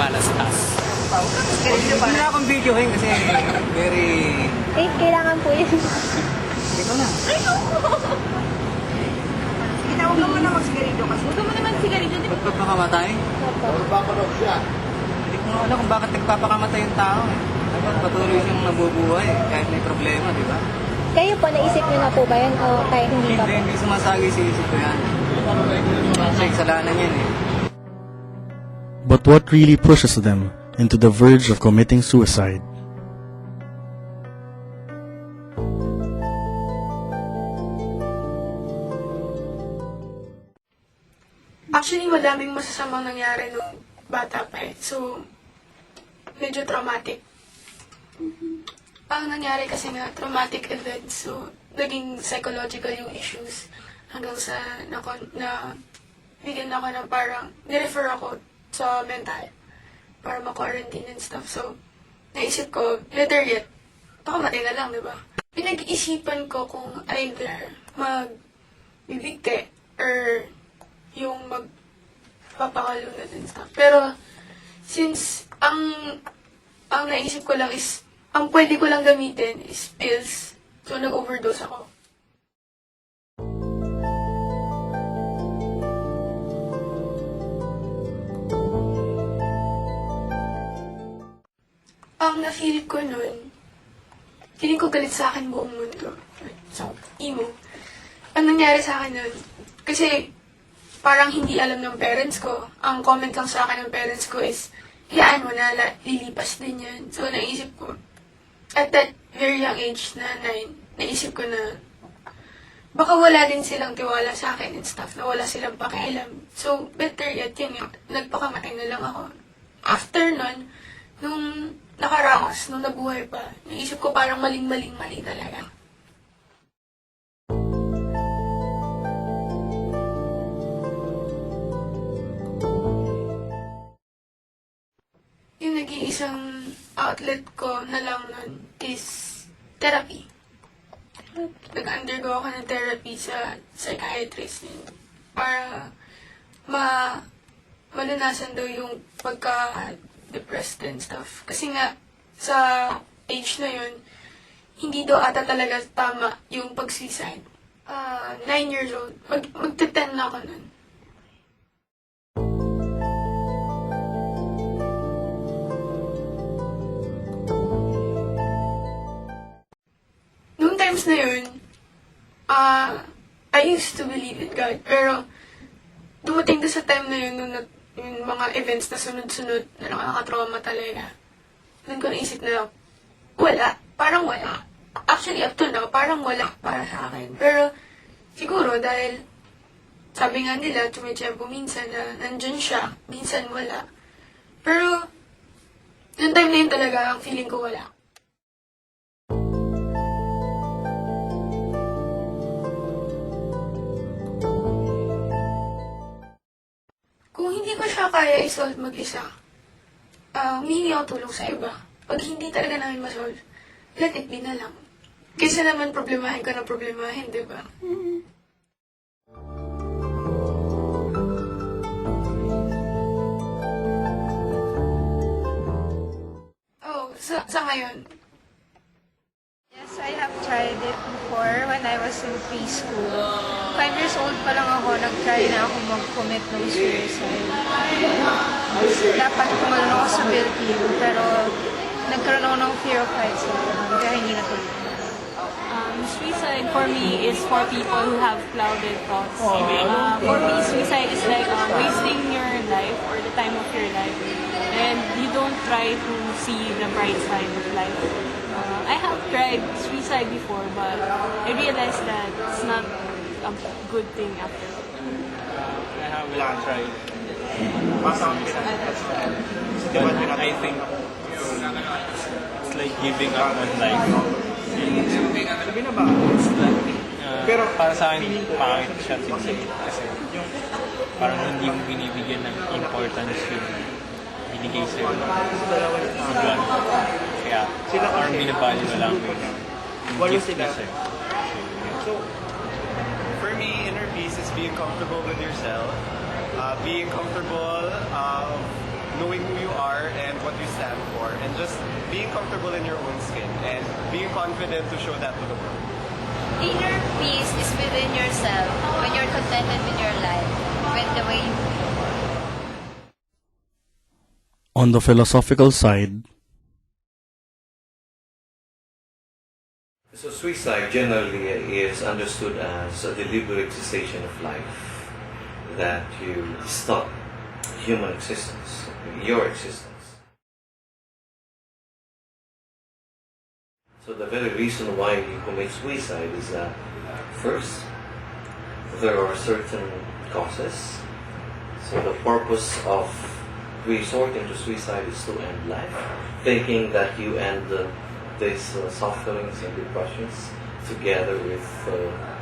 malastas. Hindi na akong videohin kasi very... Kailangan po yun. Ikaw na. Sige, huwag ka muna magsigarilyo kasi. Huwag ka muna magsigarilyo. Ba't papakamatay? Hindi ko nga alam kung bakit nagpapakamatay yung tao eh. Dapat patuloy siyang nabubuhay kahit may problema, di ba? Kayo po, naisip niyo na po ba yun o tayo hindi pa po? Hindi sumasagi sa isip ko yan. Kasi kasalanan yan eh. But what really pushes them into the verge of committing suicide? Actually, madaming masasamang nangyari nung bata pa eh. So, medyo traumatic. Ang nangyari kasi nga, traumatic events. So, naging psychological yung issues. Hanggang sa bigyan ako ng parang, nirefer ako sa mental para ma-quarantine and stuff. So, naisip ko, better yet, pakamatay na lang, di ba? Pinag-iisipan ko kung either magbibigte or yung magpapakalunod and stuff. Pero, since ang naisip ko lang is, ang pwede ko lang gamitin is pills. So, nag-overdose ako. Ang na-feel ko nun, feeling ko galit sa akin buong mundo. So, emo. Ang nangyari sa akin nun, kasi parang hindi alam ng parents ko. Ang comment lang sa akin ng parents ko is, hayaan mo na, lilipas din yan. So, naisip ko, at that very young age na 9, naisip ko na, baka wala din silang tiwala sa akin and stuff, na wala silang pakialam. So, better yet, yun yun, nagpakamatay na lang ako. After nun, nung nakaraos, nung nabuhay pa, naisip ko parang mali talaga. Yung nag-iisang outlet ko na lang nun is therapy. Nag-undergo ako ng therapy sa psychiatrist para malunasan daw yung pagka-depressed and stuff. Kasi nga, sa age na yun, hindi daw ata talaga tama yung pag-suicide. 9 years old. Magte-10 na ako nun. Noong times na yun, I used to believe in God. Pero, dumating sa time na yun, nung yung mga events na sunod-sunod na nakakatrauma talaga. Doon ko naisip na, wala. Parang wala. Actually, up to now, parang wala para sa akin. Pero, siguro dahil, sabi nga nila, tumitiyempo minsan na nandyan siya, minsan wala. Pero, yung time na yun talaga, ang feeling ko wala. Kung hindi ko siya kaya i-solve mag-isa, humihingi ako tulong sa iba. Pag hindi talaga namin ma-solve, let it be na lang. Kaysa naman problemahin ka na problemahin, di ba? Oh, sa ngayon, Yes, I have tried it before when I was in preschool. 5 years old pa lang ako, nag-try na ako mag-commit ng suicide. Dapat kumalun ako sa built-in, pero nagkaroon ako ng fear of heights, kaya hindi natuloy. Suicide for me is for people who have clouded thoughts. For me, suicide is like wasting your life or the time of your life, and you don't try to see the bright side of life. I have tried suicide before, but I realized that it's not a good thing after all. I have not tried. But I think it's like giving up on life. Pero para sa akin, pangit siya suicide. Kasi parang hindi mo binibigyan ng importance yung binigay sa'yo ng God. Kaya parang binavalue na lang yung gift na sa'yo. So, for me, inner peace is being comfortable with yourself, being comfortable knowing who you are and what you stand for, and just being comfortable in your own skin and being confident to show that to the world. Inner peace is within yourself when you're contented with your life, with the way you On the philosophical side, so suicide generally is understood as a deliberate cessation of life, that you stop human existence, your existence. So the very reason why you commit suicide is that, first, there are certain causes. So the purpose of resorting to suicide is to end life, thinking that you end these sufferings and depressions together with